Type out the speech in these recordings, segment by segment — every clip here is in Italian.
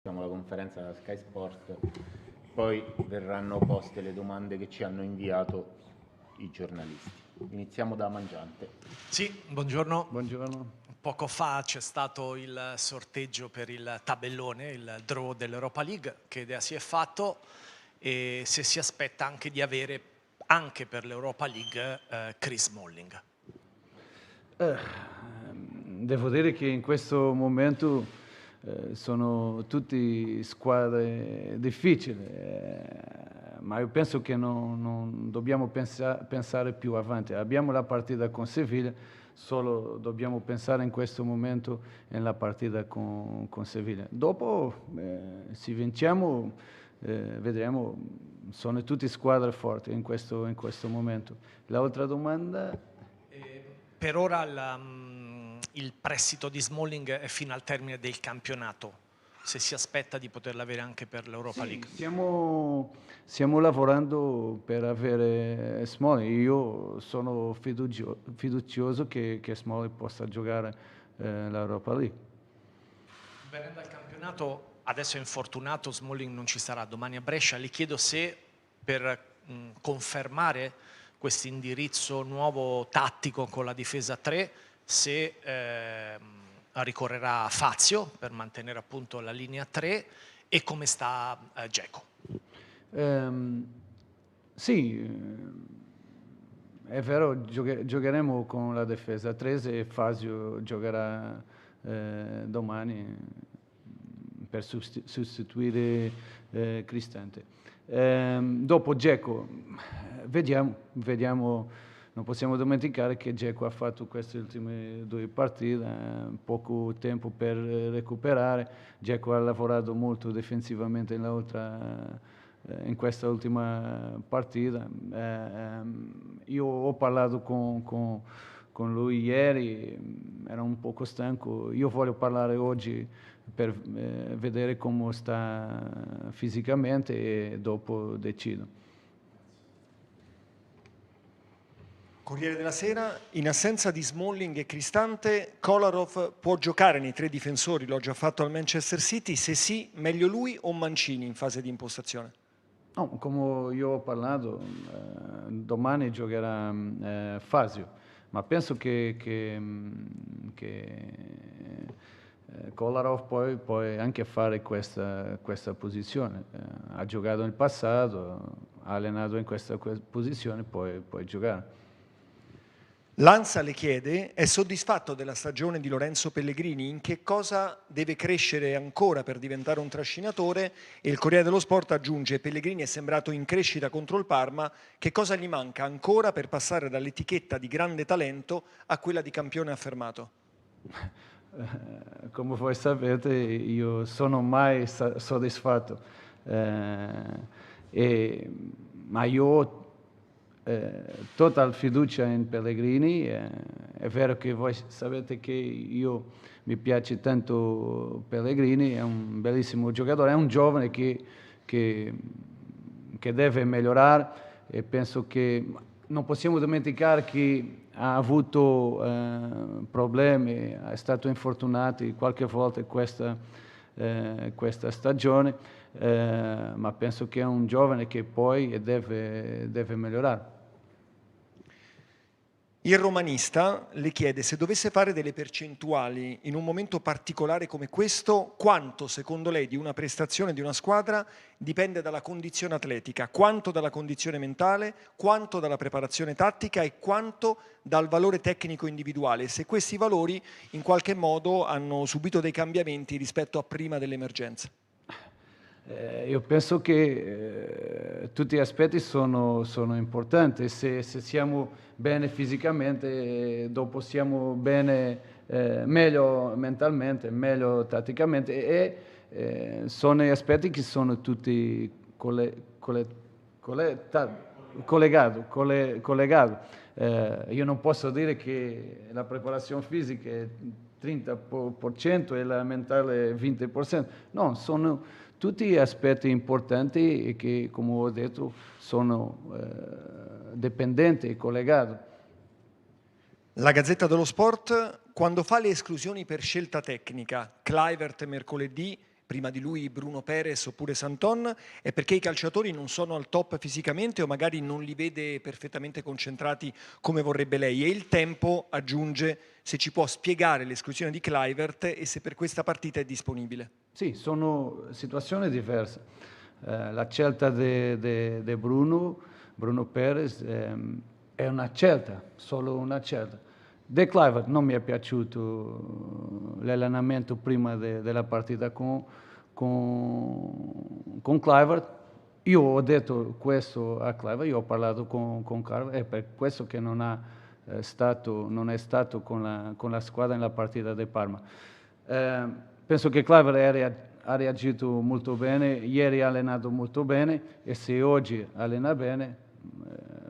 la conferenza da Sky Sport, poi verranno poste le domande che ci hanno inviato i giornalisti. Iniziamo da Mangiante. Sì, buongiorno. Buongiorno. Poco fa c'è stato il sorteggio per il tabellone, il draw dell'Europa League. Che idea si è fatto e se si aspetta anche di avere anche per l'Europa League Chris Smalling? Devo dire che in questo momento sono tutte squadre difficili, ma io penso che non dobbiamo pensare più avanti. Abbiamo la partita con Sevilla, solo dobbiamo pensare in questo momento nella partita con Sevilla. Dopo, se vinciamo, vedremo, sono tutte squadre forti in questo momento. L'altra domanda? Per ora il prestito di Smalling è fino al termine del campionato, se si aspetta di poterlo avere anche per l'Europa League. Stiamo lavorando per avere Smalling. Io sono fiducioso che Smalling possa giocare l'Europa League. Venendo al campionato, adesso è infortunato, Smalling non ci sarà domani a Brescia. Le chiedo se per confermare questo indirizzo nuovo tattico con la difesa 3, se ricorrerà a Fazio per mantenere appunto la linea 3 e come sta Dzeko. Sì, è vero, giocheremo con la difesa 3 e Fazio giocherà domani per sostituire Cristante. Dopo Dzeko, vediamo, non possiamo dimenticare che Dzeko ha fatto queste ultime 2 partite, poco tempo per recuperare. Dzeko ha lavorato molto difensivamente in questa ultima partita. Io ho parlato con lui ieri, era un poco stanco. Io voglio parlare oggi per vedere come sta fisicamente e dopo decido. Corriere della Sera, in assenza di Smalling e Cristante, Kolarov può giocare nei 3 difensori, l'ho già fatto al Manchester City, se sì, meglio lui o Mancini in fase di impostazione? No, come io ho parlato, domani giocherà Fazio, ma penso che Kolarov può anche fare questa posizione. Ha giocato nel passato, ha allenato in questa posizione, può giocare. L'Ansa le chiede, è soddisfatto della stagione di Lorenzo Pellegrini? In che cosa deve crescere ancora per diventare un trascinatore? E il Corriere dello Sport aggiunge, Pellegrini è sembrato in crescita contro il Parma, che cosa gli manca ancora per passare dall'etichetta di grande talento a quella di campione affermato? Come voi sapete, io sono mai soddisfatto, ma io ho totale fiducia in Pellegrini. È vero che voi sapete che mi piace tanto Pellegrini, è un bellissimo giocatore, è un giovane che deve migliorare e penso che non possiamo dimenticare che ha avuto problemi, è stato infortunato qualche volta questa stagione, ma penso che è un giovane che poi deve migliorare. Il Romanista le chiede se dovesse fare delle percentuali in un momento particolare come questo, quanto secondo lei di una prestazione di una squadra dipende dalla condizione atletica, quanto dalla condizione mentale, quanto dalla preparazione tattica e quanto dal valore tecnico individuale, se questi valori in qualche modo hanno subito dei cambiamenti rispetto a prima dell'emergenza. Io penso che tutti gli aspetti sono importanti. Se siamo bene fisicamente, dopo siamo bene, meglio mentalmente, meglio tatticamente e sono gli aspetti che sono tutti collegati. Io non posso dire che la preparazione fisica è 30% e la mentale 20%. No, sono tutti aspetti importanti e che, come ho detto, sono dipendenti e collegati. La Gazzetta dello Sport, quando fa le esclusioni per scelta tecnica, Kluivert mercoledì, prima di lui Bruno Perez oppure Santon, è perché i calciatori non sono al top fisicamente o magari non li vede perfettamente concentrati come vorrebbe lei? E il tempo aggiunge se ci può spiegare l'esclusione di Kluivert e se per questa partita è disponibile. Sì, sono situazioni diverse. La scelta di Bruno Perez, è una scelta, solo una scelta. De Kluivert non mi è piaciuto l'allenamento prima della partita con Kluivert. Io ho detto questo a Kluivert, io ho parlato con Kluivert, è per questo che non è stato con la squadra nella partita di Parma. Penso che Kluivert ha reagito molto bene, ieri ha allenato molto bene e se oggi allena bene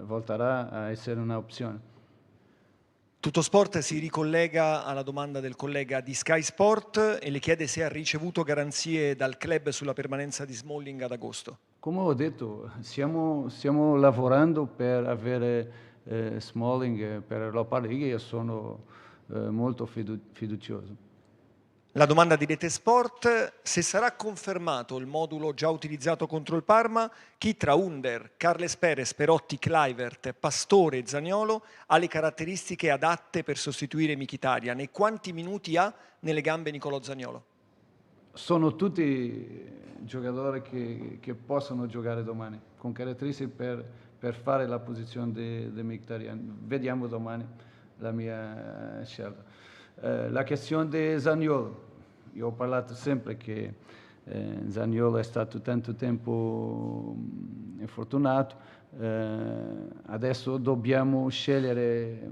volterà a essere un'opzione. Tuttosport si ricollega alla domanda del collega di Sky Sport e le chiede se ha ricevuto garanzie dal club sulla permanenza di Smalling ad agosto. Come ho detto, stiamo lavorando per avere Smalling per l'Europa League e io sono molto fiducioso. La domanda di Rete Sport: se sarà confermato il modulo già utilizzato contro il Parma, chi tra Under, Carles Perez, Perotti, Kluivert, Pastore e Zaniolo ha le caratteristiche adatte per sostituire Mkhitaryan e quanti minuti ha nelle gambe Nicolò Zaniolo? Sono tutti giocatori che possono giocare domani, con caratteristiche per fare la posizione di Mkhitaryan. Vediamo domani la mia scelta. La questione di Zaniolo, io ho parlato sempre che Zaniolo è stato tanto tempo infortunato, adesso dobbiamo scegliere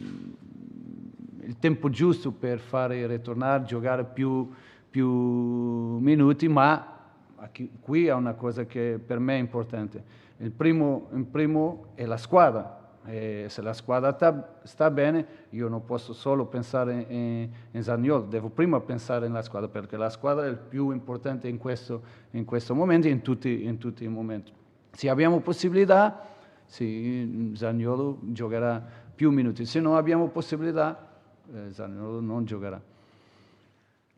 il tempo giusto per fare ritornare, giocare più minuti, ma qui è una cosa che per me è importante. Il primo è la squadra. E se la squadra sta bene, io non posso solo pensare in Zaniolo, devo prima pensare nella squadra, perché la squadra è il più importante in questo momento e in tutti i momenti. Se abbiamo possibilità, sì, Zaniolo giocherà più minuti, se non abbiamo possibilità, Zaniolo non giocherà.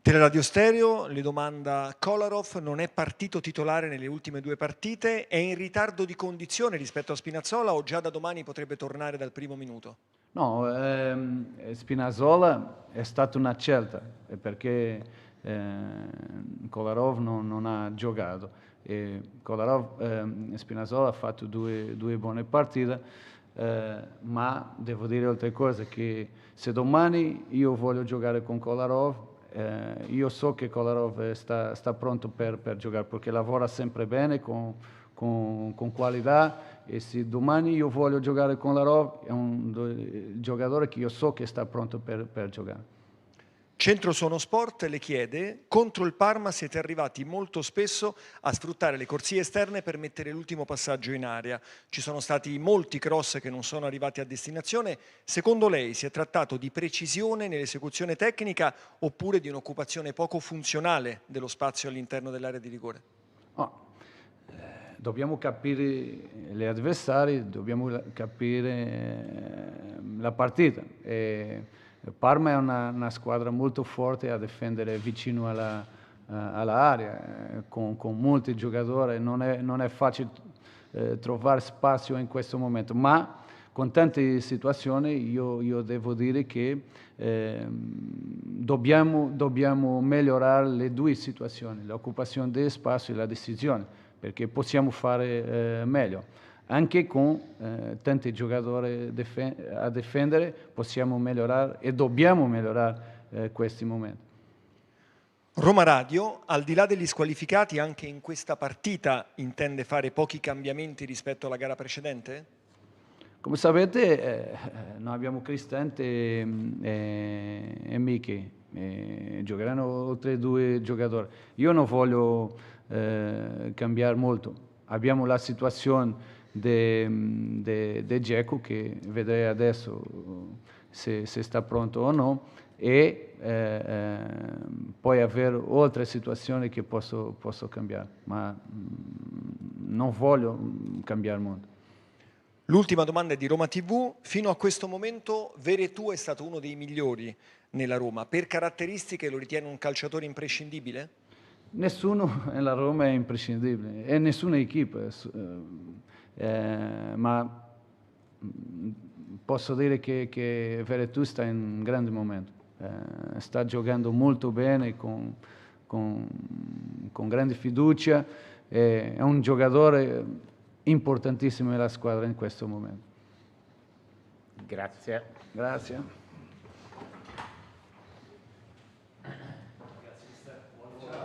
Teleradio Stereo le domanda Kolarov, non è partito titolare nelle ultime 2 partite, è in ritardo di condizione rispetto a Spinazzola o già da domani potrebbe tornare dal primo minuto? No, Spinazzola è stata una scelta perché Kolarov non ha giocato e Spinazzola ha fatto due buone partite, ma devo dire altre cose, che se domani io voglio giocare con Kolarov, io so che Kolarov sta pronto per giocare perché lavora sempre bene con qualità e se domani io voglio giocare con Kolarov è un giocatore che io so che sta pronto per giocare. Centro Sono Sport le chiede: contro il Parma siete arrivati molto spesso a sfruttare le corsie esterne per mettere l'ultimo passaggio in area. Ci sono stati molti cross che non sono arrivati a destinazione. Secondo lei si è trattato di precisione nell'esecuzione tecnica oppure di un'occupazione poco funzionale dello spazio all'interno dell'area di rigore? Dobbiamo capire gli avversari, dobbiamo capire la partita. Parma è una squadra molto forte a difendere vicino all'area, con molti giocatori, non è facile trovare spazio in questo momento, ma con tante situazioni io devo dire che dobbiamo migliorare le due situazioni, l'occupazione dello spazio e la decisione, perché possiamo fare meglio. Anche con tanti giocatori a difendere possiamo migliorare e dobbiamo migliorare questi momenti. Roma Radio, al di là degli squalificati, anche in questa partita intende fare pochi cambiamenti rispetto alla gara precedente? Come sapete, noi abbiamo Cristante e Michi, giocheranno oltre 2 giocatori. Io non voglio cambiare molto. Abbiamo la situazione di Dzeko, che vedrei adesso se sta pronto o no, e poi avere altre situazioni che posso cambiare, ma non voglio cambiare molto. L'ultima domanda è di Roma TV. Fino a questo momento Veretout è stato uno dei migliori nella Roma. Per caratteristiche lo ritiene un calciatore imprescindibile? Nessuno nella Roma è imprescindibile e nessuna equipa, ma posso dire che Veretout sta in un grande momento, sta giocando molto bene, con grande fiducia, è un giocatore importantissimo nella squadra in questo momento. Grazie. Grazie.